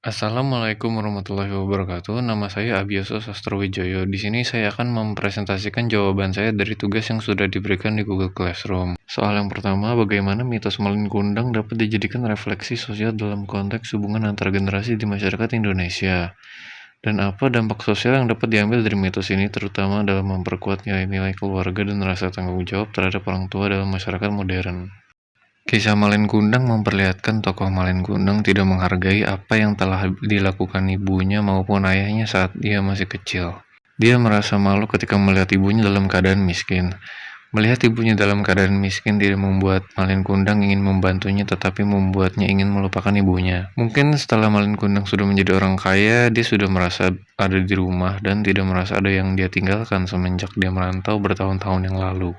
Assalamualaikum warahmatullahi wabarakatuh. Nama saya Abiyasa Sastrowijoyo. Di sini saya akan mempresentasikan jawaban saya dari tugas yang sudah diberikan di Google Classroom. Soal yang pertama, bagaimana mitos malin kundang dapat dijadikan refleksi sosial dalam konteks hubungan antar generasi di masyarakat Indonesia? Dan apa dampak sosial yang dapat diambil dari mitos ini, terutama dalam memperkuat nilai-nilai keluarga dan rasa tanggung jawab terhadap orang tua dalam masyarakat modern? Kisah Malin Kundang memperlihatkan tokoh Malin Kundang tidak menghargai apa yang telah dilakukan ibunya maupun ayahnya saat dia masih kecil. Dia merasa malu ketika melihat ibunya dalam keadaan miskin. Melihat ibunya dalam keadaan miskin tidak membuat Malin Kundang ingin membantunya, tetapi membuatnya ingin melupakan ibunya. Mungkin setelah Malin Kundang sudah menjadi orang kaya, dia sudah merasa ada di rumah dan tidak merasa ada yang dia tinggalkan semenjak dia merantau bertahun-tahun yang lalu.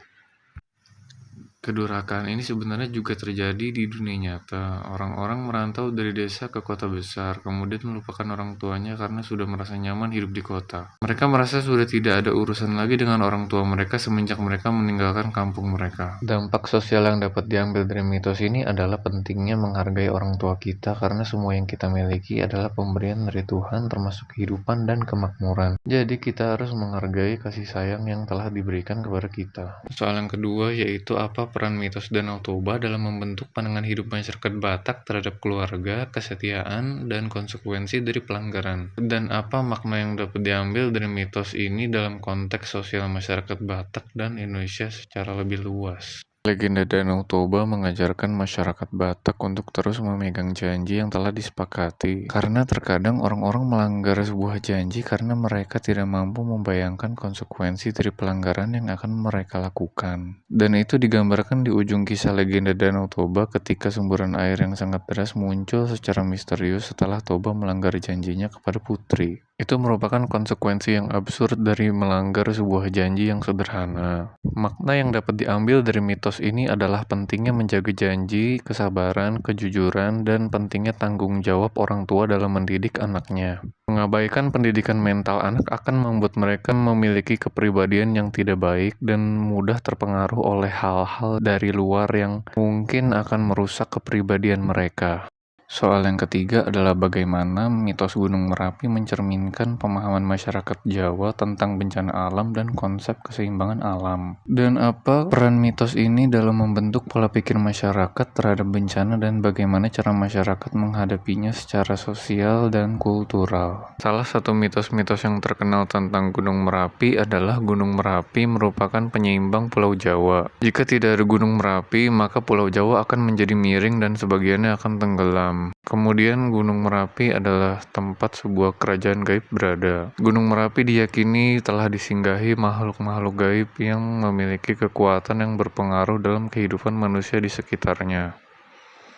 Kedurhakaan ini sebenarnya juga terjadi di dunia nyata. Orang-orang merantau dari desa ke kota besar, kemudian melupakan orang tuanya karena sudah merasa nyaman hidup di kota. Mereka merasa sudah tidak ada urusan lagi dengan orang tua mereka semenjak mereka meninggalkan kampung mereka. Dampak sosial yang dapat diambil dari mitos ini adalah pentingnya menghargai orang tua kita karena semua yang kita miliki adalah pemberian dari Tuhan, termasuk kehidupan dan kemakmuran. Jadi kita harus menghargai kasih sayang yang telah diberikan kepada kita. Soal yang kedua yaitu apa peran mitos Danau Toba dalam membentuk pandangan hidup masyarakat Batak terhadap keluarga, kesetiaan, dan konsekuensi dari pelanggaran. Dan apa makna yang dapat diambil dari mitos ini dalam konteks sosial masyarakat Batak dan Indonesia secara lebih luas. Legenda Danau Toba mengajarkan masyarakat Batak untuk terus memegang janji yang telah disepakati. Karena terkadang orang-orang melanggar sebuah janji karena mereka tidak mampu membayangkan konsekuensi dari pelanggaran yang akan mereka lakukan. Dan itu digambarkan di ujung kisah legenda Danau Toba ketika semburan air yang sangat deras muncul secara misterius setelah Toba melanggar janjinya kepada putri. Itu merupakan konsekuensi yang absurd dari melanggar sebuah janji yang sederhana. Makna yang dapat diambil dari mitos ini adalah pentingnya menjaga janji, kesabaran, kejujuran, dan pentingnya tanggung jawab orang tua dalam mendidik anaknya. Mengabaikan pendidikan mental anak akan membuat mereka memiliki kepribadian yang tidak baik dan mudah terpengaruh oleh hal-hal dari luar yang mungkin akan merusak kepribadian mereka. Soal yang ketiga adalah bagaimana mitos Gunung Merapi mencerminkan pemahaman masyarakat Jawa tentang bencana alam dan konsep keseimbangan alam. Dan apa peran mitos ini dalam membentuk pola pikir masyarakat terhadap bencana dan bagaimana cara masyarakat menghadapinya secara sosial dan kultural. Salah satu mitos-mitos yang terkenal tentang Gunung Merapi adalah Gunung Merapi merupakan penyeimbang Pulau Jawa. Jika tidak ada Gunung Merapi, maka Pulau Jawa akan menjadi miring dan sebagiannya akan tenggelam. Kemudian Gunung Merapi adalah tempat sebuah kerajaan gaib berada. Gunung Merapi diyakini telah disinggahi makhluk-makhluk gaib yang memiliki kekuatan yang berpengaruh dalam kehidupan manusia di sekitarnya.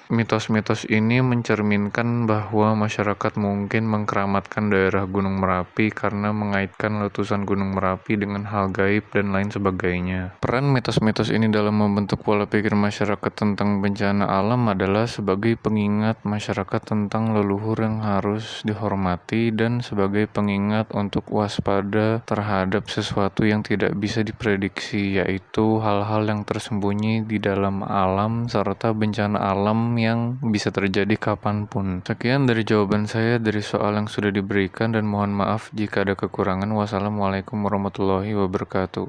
Mitos-mitos ini mencerminkan bahwa masyarakat mungkin mengkeramatkan daerah Gunung Merapi karena mengaitkan letusan Gunung Merapi dengan hal gaib dan lain sebagainya. Peran mitos-mitos ini dalam membentuk pola pikir masyarakat tentang bencana alam adalah sebagai pengingat masyarakat tentang leluhur yang harus dihormati dan sebagai pengingat untuk waspada terhadap sesuatu yang tidak bisa diprediksi, yaitu hal-hal yang tersembunyi di dalam alam serta bencana alam yang bisa terjadi kapanpun. Sekian dari jawaban saya dari soal yang sudah diberikan dan mohon maaf jika ada kekurangan. Wassalamualaikum warahmatullahi wabarakatuh.